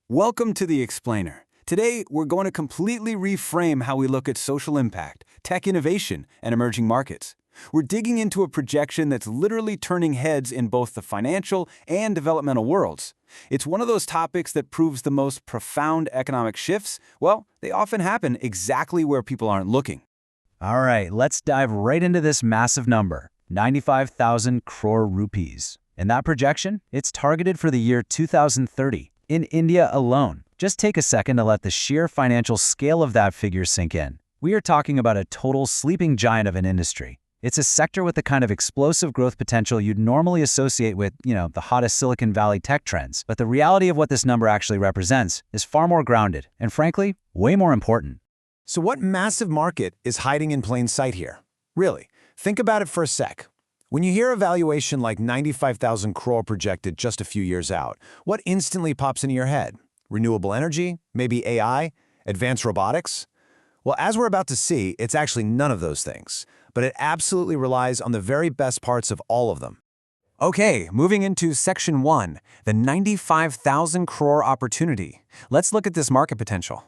Welcome to The Explainer. Today, we're going to completely reframe how we look at social impact, tech innovation, and emerging markets. We're digging into a projection that's literally turning heads in both the financial and developmental worlds. It's one of those topics that proves the most profound economic shifts, well, they often happen exactly where people aren't looking. All right, let's dive right into this massive number, 95,000 crore rupees. In that projection, it's targeted for the year 2030 in India alone. Just take a second to let the sheer financial scale of that figure sink in. We are talking about a total sleeping giant of an industry. It's a sector with the kind of explosive growth potential you'd normally associate with, the hottest Silicon Valley tech trends. But the reality of what this number actually represents is far more grounded and, frankly, way more important. So what massive market is hiding in plain sight here? Really, think about it for a sec. When you hear a valuation like 95,000 crore projected just a few years out, what instantly pops into your head? Renewable energy? Maybe AI? Advanced robotics? Well, as we're about to see, it's actually none of those things, but it absolutely relies on the very best parts of all of them. Okay, moving into Section 1, the 95,000 crore opportunity. Let's look at this market potential.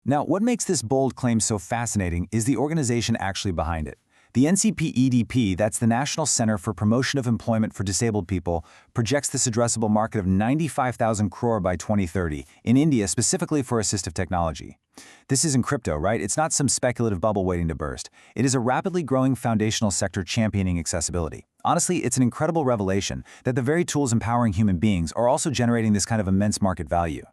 Now, what makes this bold claim so fascinating is the organization actually behind it. The NCPEDP, that's the National Center for Promotion of Employment for Disabled People, projects this addressable market of 95,000 crore by 2030, in India specifically for assistive technology. This isn't crypto, right? It's not some speculative bubble waiting to burst. It is a rapidly growing foundational sector championing accessibility. Honestly, it's an incredible revelation that the very tools empowering human beings are also generating this kind of immense market value.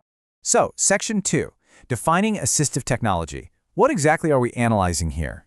So, Section 2, defining assistive technology. What exactly are we analyzing here?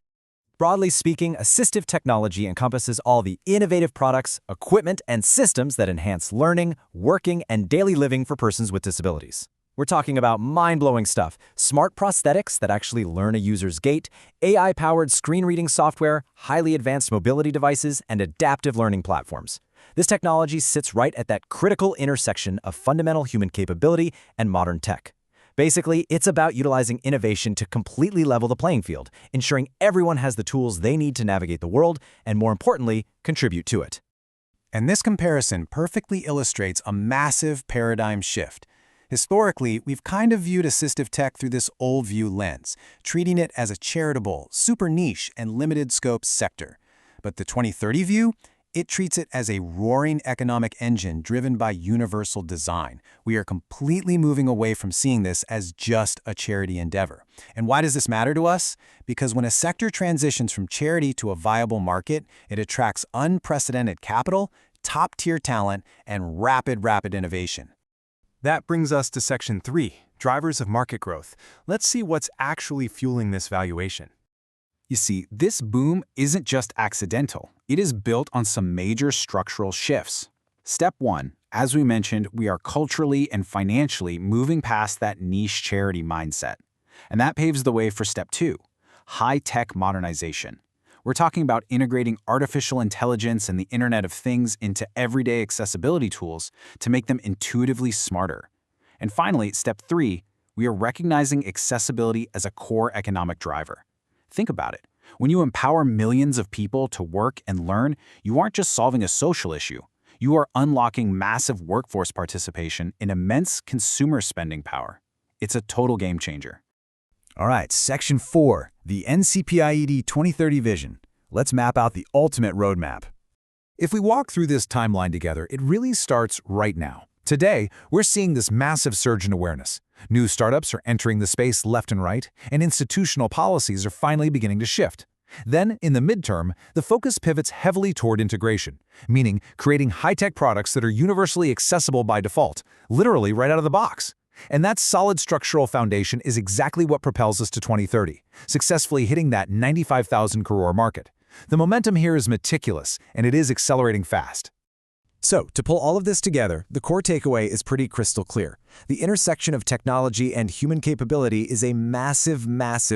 Broadly speaking, assistive technology encompasses all the innovative products, equipment, and systems that enhance learning, working, and daily living for persons with disabilities. We're talking about mind-blowing stuff, smart prosthetics that actually learn a user's gait, AI-powered screen reading software, highly advanced mobility devices, and adaptive learning platforms. This technology sits right at that critical intersection of fundamental human capability and modern tech. Basically, it's about utilizing innovation to completely level the playing field, ensuring everyone has the tools they need to navigate the world and, more importantly, contribute to it. And this comparison perfectly illustrates a massive paradigm shift. Historically, we've kind of viewed assistive tech through this old view lens, treating it as a charitable, super niche, and limited scope sector. But the 2030 view? It treats it as a roaring economic engine driven by universal design. We are completely moving away from seeing this as just a charity endeavor. And why does this matter to us? Because when a sector transitions from charity to a viable market, it attracts unprecedented capital, top-tier talent, and rapid innovation. That brings us to Section 3, drivers of market growth. Let's see what's actually fueling this valuation. You see, this boom isn't just accidental. It is built on some major structural shifts. Step 1, as we mentioned, we are culturally and financially moving past that niche charity mindset. And that paves the way for Step 2, high-tech modernization. We're talking about integrating artificial intelligence and the Internet of Things into everyday accessibility tools to make them intuitively smarter. And finally, Step 3, we are recognizing accessibility as a core economic driver. Think about it. When you empower millions of people to work and learn, you aren't just solving a social issue. You are unlocking massive workforce participation and immense consumer spending power. It's a total game changer. All right, Section 4, the NCPIED 2030 vision. Let's map out the ultimate roadmap. If we walk through this timeline together, it really starts right now. Today, we're seeing this massive surge in awareness. New startups are entering the space left and right, and institutional policies are finally beginning to shift. Then, in the midterm, the focus pivots heavily toward integration, meaning creating high-tech products that are universally accessible by default, literally right out of the box. And that solid structural foundation is exactly what propels us to 2030, successfully hitting that 95,000 crore market. The momentum here is meticulous, and it is accelerating fast. So, to pull all of this together, the core takeaway is pretty crystal clear. The intersection of technology and human capability is a massive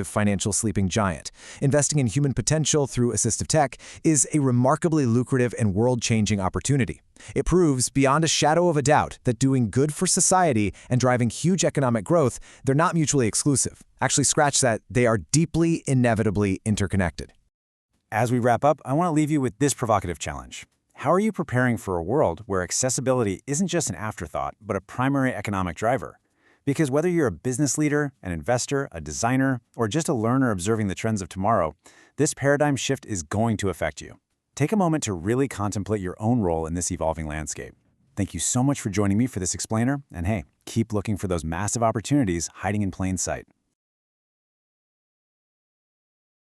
financial sleeping giant. Investing in human potential through assistive tech is a remarkably lucrative and world-changing opportunity. It proves, beyond a shadow of a doubt, that doing good for society and driving huge economic growth, they're not mutually exclusive. Actually, scratch that, they are deeply, inevitably interconnected. As we wrap up, I want to leave you with this provocative challenge. How are you preparing for a world where accessibility isn't just an afterthought, but a primary economic driver? Because whether you're a business leader, an investor, a designer, or just a learner observing the trends of tomorrow, this paradigm shift is going to affect you. Take a moment to really contemplate your own role in this evolving landscape. Thank you so much for joining me for this explainer, and hey, keep looking for those massive opportunities hiding in plain sight.